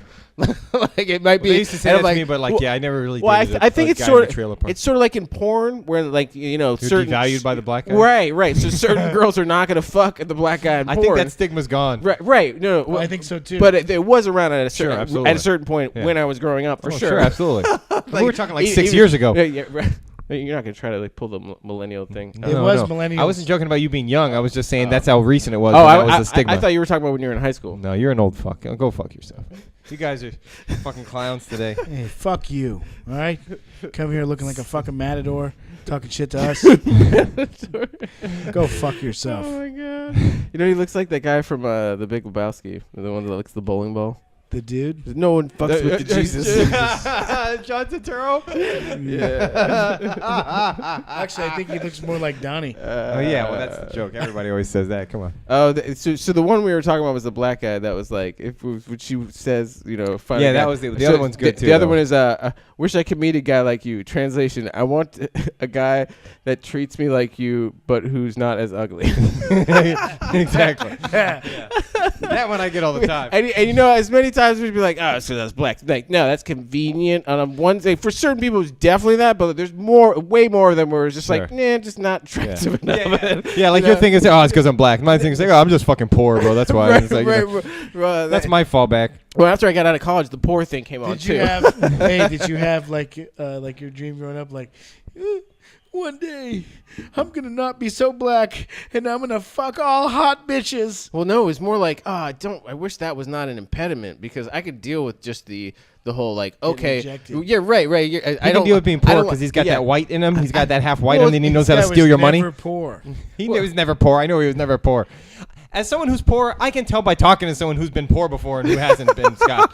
Like it might be. They used to say and that I'm to me, but like, well, yeah, I never really. Well, dated I think a it's guy sort in the trailer of park. it's sort of like in porn where like You're certain devalued by the black guy. Right. So certain girls are not gonna fuck the black guy in I porn. think that stigma's gone. Right. No. Well, I think so too. But it was around at a Sure, certain absolutely. at a certain point Yeah. when I was growing up for Oh, sure. absolutely. We were talking like 6 even- years ago. Yeah, right. You're not gonna try to like pull the millennial thing. It was millennials. I wasn't joking about you being young. I was just saying that's how recent it was. Oh, and that was the stigma. I thought you were talking about when you were in high school. No, you're an old fuck. Go fuck yourself. You guys are fucking clowns today. Hey, fuck you. All right? Come here looking like a fucking matador, talking shit to us. Go fuck yourself. Oh my god! He looks like that guy from The Big Lebowski, the one that looks the bowling ball. The dude? No one fucks with the Jesus. John Turturro? Yeah. Actually, I think he looks more like Donnie. Oh yeah, well that's the joke. Everybody always says that. Come on. Oh, so the one we were talking about was the black guy that was like, when she says, find Yeah, a guy. that was the other one's good too. The other though. one is, wish I could meet a guy like you. Translation: I want a guy that treats me like you, but who's not as ugly. Exactly. That one I get all the time. And as many times we'd be like, oh, so that's black. Like, no, that's convenient. On one day, for certain people, it's definitely that, but there's way more of them where it's just like, nah, just not attractive enough. Yeah, like your thing is, it's because I'm black. My thing is like, I'm just fucking poor, bro. That's why. It's like, that's my fallback. Well, after I got out of college, the poor thing came on Did too. you have like your dream growing up, like one day I'm gonna not be so black and I'm gonna fuck all hot bitches? Well, no, it was more like, I wish that was not an impediment because I could deal with just the whole like, okay, rejected. yeah, right. He I can don't deal with being I poor don't because li- he's got yeah. that white in him. He's got that half white Well, in him, and he knows how to This guy steal was your money. never poor. He was never poor. I know he was never poor. As someone who's poor, I can tell by talking to someone who's been poor before and who hasn't been, Scott.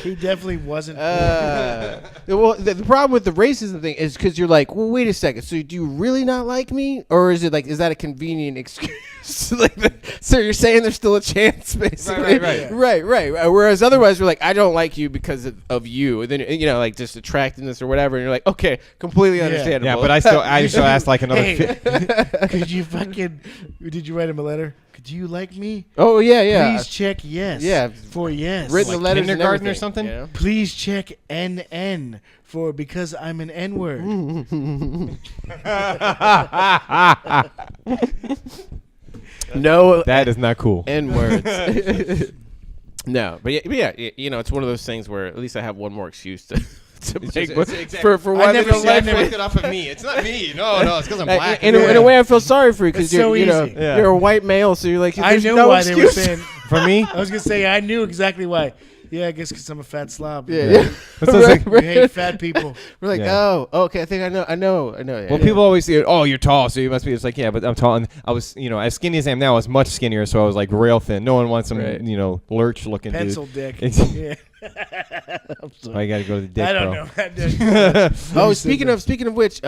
He definitely wasn't. Well, the problem with the racism thing is because you're like, well, wait a second. So do you really not like me, or is that a convenient excuse? So you're saying there's still a chance, basically. Right. Whereas otherwise, you're like, I don't like you because of you, and then like just attractiveness or whatever, and you're like, okay, completely understandable. Yeah, but I still asked like another. Could you fucking? Did you write him a letter? Could you like me? Oh yeah. Please check yes. Yeah. For yes. Written the letters kindergarten and or something? you know? Please check NN for because I'm an N word. No, That is not cool. N words. No, but yeah, it's one of those things where at least I have one more excuse to make for why they don't like me. it off of me. It's not me. No, it's because I'm black. In a way, I feel sorry for you because It's you're, so you easy. you're a white male, so you're like, I there's knew no why they were excuse. saying. For me, I was gonna say I knew exactly why. Yeah, I guess because I'm a fat slob. Yeah. We hate fat people. We're like, Yeah. oh, okay, I think I know. Yeah, Well, people always say, "Oh, you're tall, so you must be." It's like, yeah, but I'm tall. And I was, as skinny as I am now, I was much skinnier, so I was like rail thin. No one wants some, Right. lurch-looking Pencil dude. dick. It's- Yeah. Why you got to go to the dick, I don't bro? know. Oh, speaking of which,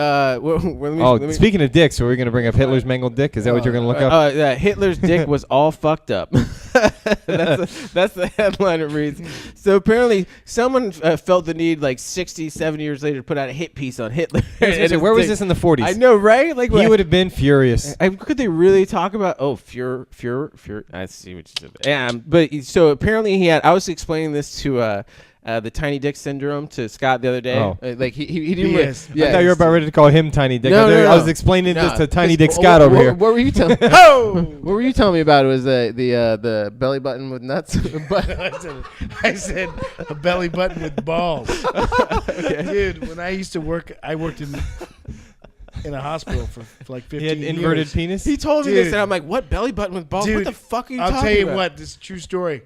Speaking of dicks, so we're gonna bring up Hitler's mangled dick. Is that what you're gonna look up? Hitler's dick was all fucked up. That's the headline it reads. So apparently, someone felt the need, like 60, 70 years later, to put out a hit piece on Hitler. Where was this in the 40s? I know, right? Like He would have been furious. Could they really talk about? Führer. I see what you said. Yeah, but so apparently he had. I was explaining this to the tiny dick syndrome to Scott the other day. Oh. Like he didn't. Yes. I thought you were about ready to call him Tiny Dick. No, I was explaining this to Tiny Dick What- Scott over what- here. What were you telling? What were you telling me about? It was the belly button with nuts. I said a belly button with balls. Dude, when I used to work, I worked in a hospital for like 15 He had years. inverted penis. He told me Dude. this, and I'm like, "What belly button with balls? Dude, what the fuck are you I'll talking tell you about?" what, this is a true story.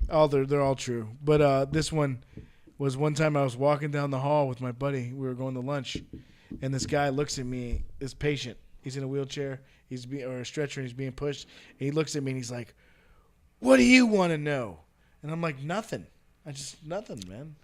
Oh, they're all true. But this one was one time I was walking down the hall with my buddy. We were going to lunch, and this guy looks at me. This patient, he's in a wheelchair, or a stretcher, and he's being pushed. And he looks at me and he's like, "What do you want to know?" And I'm like, "Nothing. Nothing, man."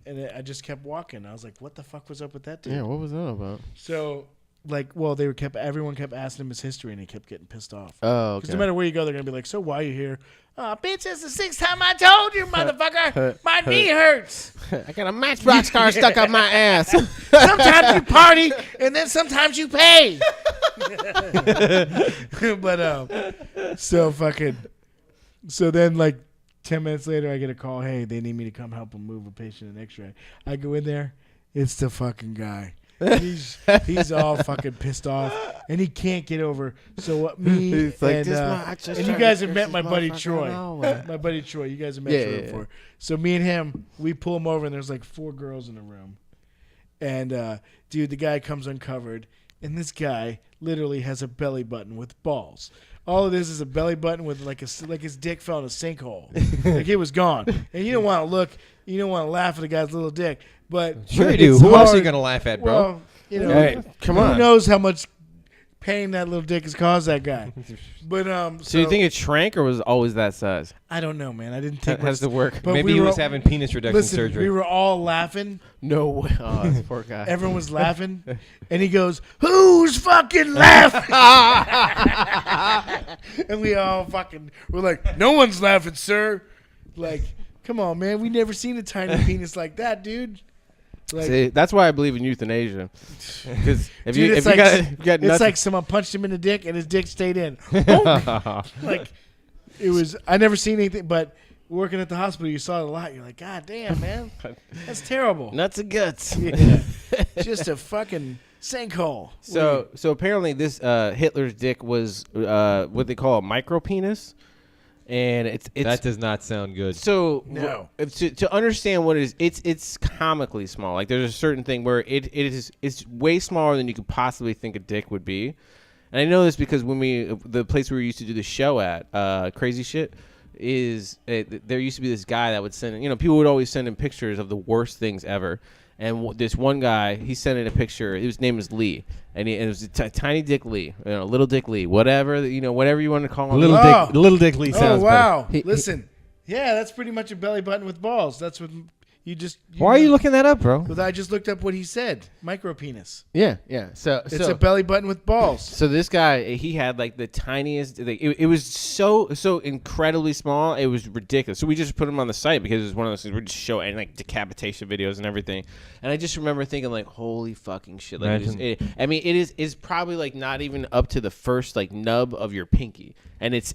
And I just kept walking. I was like, "What the fuck was up with that dude?" Yeah, what was that about? So, everyone kept asking him his history, and he kept getting pissed off. Oh, Because no matter where you go, they're gonna be like, "So why are you here?" "Oh, bitch, that's the 6th time I told you, motherfucker. My knee hurts. I got a Matchbox car stuck up my ass. Sometimes you party, and then sometimes you pay." But so then like 10 minutes later, I get a call. Hey, they need me to come help them move a patient in X-ray. I go in there. It's the fucking guy. He's all fucking pissed off, and he can't get over. So what me He's like, and "This you guys have met my buddy Troy. My buddy Troy. You guys have met Troy Yeah. before. So me and him, we pull him over, and there's like 4 girls in the room. And dude, the guy comes uncovered, and this guy literally has a belly button with balls. All it is a belly button with like his dick fell in a sinkhole. Like it was gone. And you don't want to look. You don't want to laugh at the guy's little dick. But Sure you do. it's Who else are you hard. gonna laugh at, bro? Well, Hey, come on. Who knows how much pain that little dick has caused that guy? But So you think it shrank or was always that size? I don't know, man. I didn't take Has to work. But Maybe we he were was all- having penis reduction Listen, surgery. we were all laughing. No way. Oh, this poor guy. Everyone was laughing, and he goes, "Who's fucking laughing?" And we all we're like, "No one's laughing, sir." Like, come on, man. We never seen a tiny penis like that, dude. Like, See, that's why I believe in euthanasia. Because if dude, you it's got it's nuts, like someone punched him in the dick, and his dick stayed in. Like, it was. I never seen anything, but working at the hospital, you saw it a lot. You're like, God damn, man, that's terrible. nuts and guts. Yeah. Just a fucking sinkhole. So apparently this Hitler's dick was what they call a micro penis, and it's that does not sound good. so No. to understand what it is, it's comically small. Like there's a certain thing where it's way smaller than you could possibly think a dick would be. And I know this because when the place where we used to do the show at, Crazy Shit, there used to be this guy that would send, people would always send him pictures of the worst things ever. And this one guy, he sent in a picture. His name was Lee, and it was Tiny Dick Lee, Little Dick Lee, whatever whatever you want to call him. Little Dick Lee Oh sounds wow! He- Listen, yeah, that's pretty much a belly button with balls. That's what you just. better. Why are you looking that up, bro? Because I just looked up what he said. Micro penis. Yeah. So It's a belly button with balls. So this guy, he had like the tiniest. It was so incredibly small. It was ridiculous. So we just put him on the site because it was one of those things we just show and like decapitation videos and everything. And I just remember thinking like, holy fucking shit! Like, it's probably like not even up to the first like nub of your pinky, and it's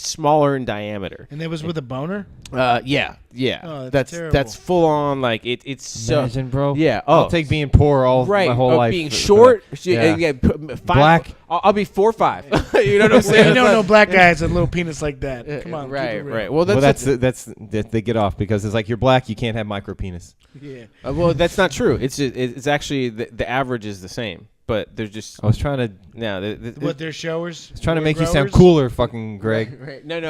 smaller in diameter. And it was with a boner. Yeah. Oh, that's terrible. full on like it's so. Imagine, bro. Yeah. I'll take being poor my whole life. Being short, Yeah. five, Black. I'll be 4'5". You know what I'm saying? You don't know black guys with a little penis like that. Come on, keep right, it real. right. Well, Well, that's they get off because it's like you're black, you can't have micro penis. Yeah. well, that's not true. It's actually the average is the same, but there's just I was trying to No, What they're showers? Trying to They're make you sound growers? cooler, fucking Greg. Right. No.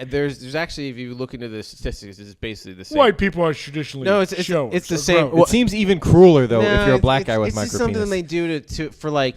There's actually, if you look into the statistics, it's basically the same. White people are traditionally showers. it's the or same. growers. It seems even crueler though if you're a black guy with it's micro just something penis. they do to for like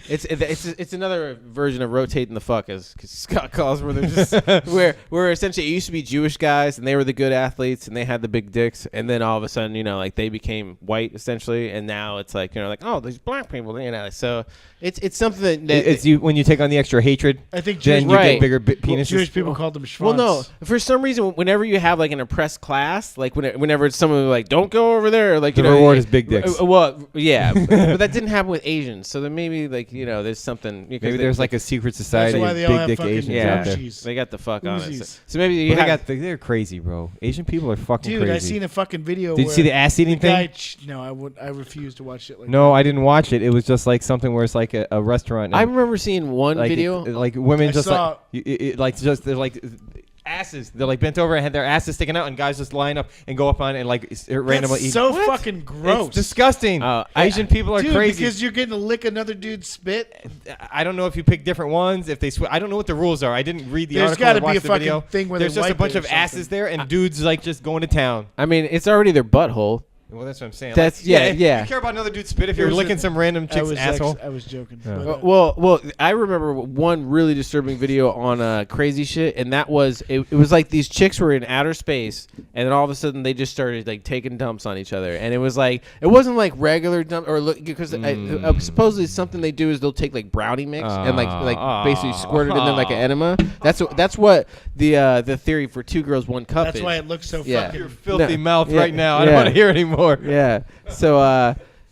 it's another version of rotating the fuck, as Scott calls, where they're just where essentially it used to be Jewish guys and they were the good athletes and they had the big dicks, and then all of a sudden like they became white essentially, and now it's like like, oh, these black people, so it's something that It's you when you take on the extra hatred. I think then Jewish, you right. get bigger penises. Jewish people called them schwanz. Well, no. For some reason, whenever you have like an oppressed class, like whenever it's someone like, don't go over there, like The reward is big dicks. Well, yeah, but that didn't happen with Asians. So then maybe like there's something. Maybe there's like a secret society why of they all big have dick fucking Asians yeah, out there. Uzis. they got the fuck on it. Uzis. So maybe you Well, have. they're crazy, bro. Asian people are fucking Dude, crazy. I seen a fucking video. Did you where see the ass eating the guy thing? No, I refuse to watch shit like No, that. I didn't watch it. It was just like something where it's like a restaurant. I and remember seeing one like video. like women I just saw- like they're like asses. They're like bent over and had their asses sticking out, and guys just line up and go up on it and like randomly That's eat. so What? fucking gross. It's disgusting. Asian people are Dude, crazy. because you're getting to lick another dude's spit. I don't know if you pick different ones. If they I don't know what the rules are. I didn't read the There's article. gotta or watch be a the fucking video. thing where there's they just a wipe bunch it of or asses something. there and dudes like just going to town. I mean, it's already their butthole. Well, that's what I'm saying. That's- like, yeah, yeah. You care about another dude's spit if It you're was licking a- some random chick's asshole. I was joking. Yeah. But, Well, I remember one really disturbing video on crazy shit, and that was it was like these chicks were in outer space, and then all of a sudden they just started like taking dumps on each other, and it was like it wasn't like regular dump or because supposedly something they do is they'll take like brownie mix and like basically squirt it in there like an enema. That's what the theory for Two Girls One Cup that's is. why it looks so Yeah. fucking. Your filthy No. mouth Yeah. right now. I Yeah. don't want to hear anymore. Yeah.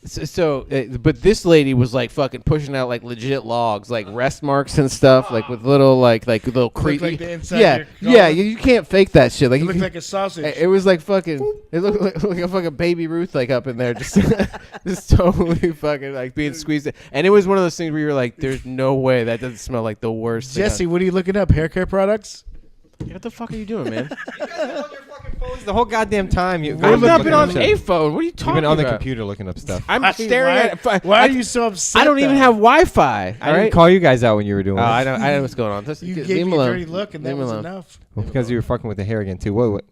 But this lady was like fucking pushing out like legit logs, like rest marks and stuff, like with little like little creepy. like the inside yeah, of yeah. your You can't fake that shit. Like It you looked can- like a sausage. It was like fucking. It looked like a fucking Baby Ruth like up in there, just just totally fucking like being squeezed. And it was one of those things where you're like, "There's no way that doesn't smell like the worst." thing Jesse, what are you looking up? Hair care products? what the fuck are you doing, man? You guys been on your fucking phones the whole goddamn time. I've not been looking on up a stuff. phone. What are you You've talking been on the about? computer looking up stuff. I'm staring at. Why are you so upset? I don't even though? have Wi-Fi. I didn't call you guys out when you were doing Oh, this. I know what's going on. Just You leave gave him me a alone. dirty look, and that Leave him was alone. enough. Well, because you were fucking with the hair again too. What?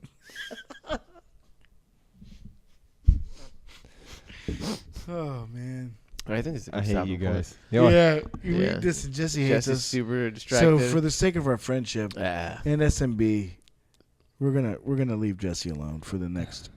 Oh man. I think it's. I hate you guys. Yeah. Yeah. This Jesse hates Jesse's us. super distracted. So for the sake of our friendship Ah. and SMB, we're gonna leave Jesse alone for the next.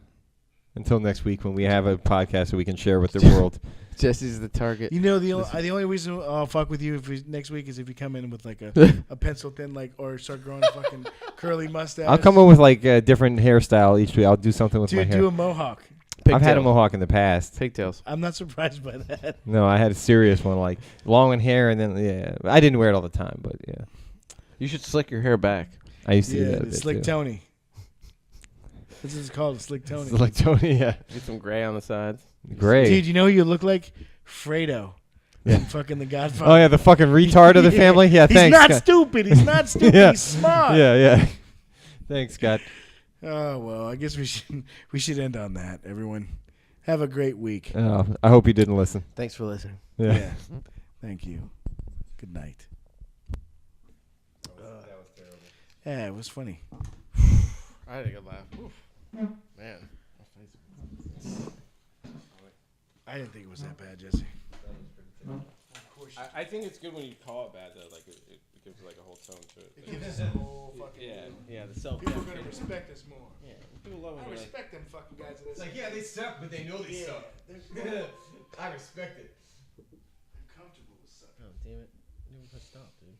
Until next week when we have a podcast that we can share with the world. Jesse's the target. You know the only reason I'll fuck with you next week is if you come in with like a pencil thin or start growing a fucking curly mustache. I'll come up with like a different hairstyle each week. I'll do something with my Dude, hair. do a mohawk. I've had a mohawk in the past. Pigtails. I'm not surprised by that. No, I had a serious one, like long in hair, and then I didn't wear it all the time, but yeah, You should slick your hair back. I used to do Yeah, that. A it's bit Slick too. Tony. This is called Slick Tony. It's like Tony, yeah, Get some gray on the sides. great. Dude, you know who you look like? Fredo. Yeah. From fucking The Godfather. Oh yeah, the fucking retard of the family. Yeah, He's thanks. not Scott. stupid. He's not stupid. Yeah. He's smart. Yeah. Thanks, Scott. Oh well, I guess we should end on that. Everyone, have a great week. I hope you didn't listen. Thanks for listening. Yeah. Thank you. Good night. Yeah, it was funny. I had a good laugh. Oof. Man. I didn't think it was that bad, Jesse. I think it's good when you call it bad though. Like it gives like a whole tone to it. It gives us a whole fucking. Yeah. The self. People are gonna respect us more. Yeah. People love I it. respect them fucking guys. It's like, yeah, they suck, but they know they suck. I respect it. I'm comfortable with sucking. Oh damn it! Never press stop, dude.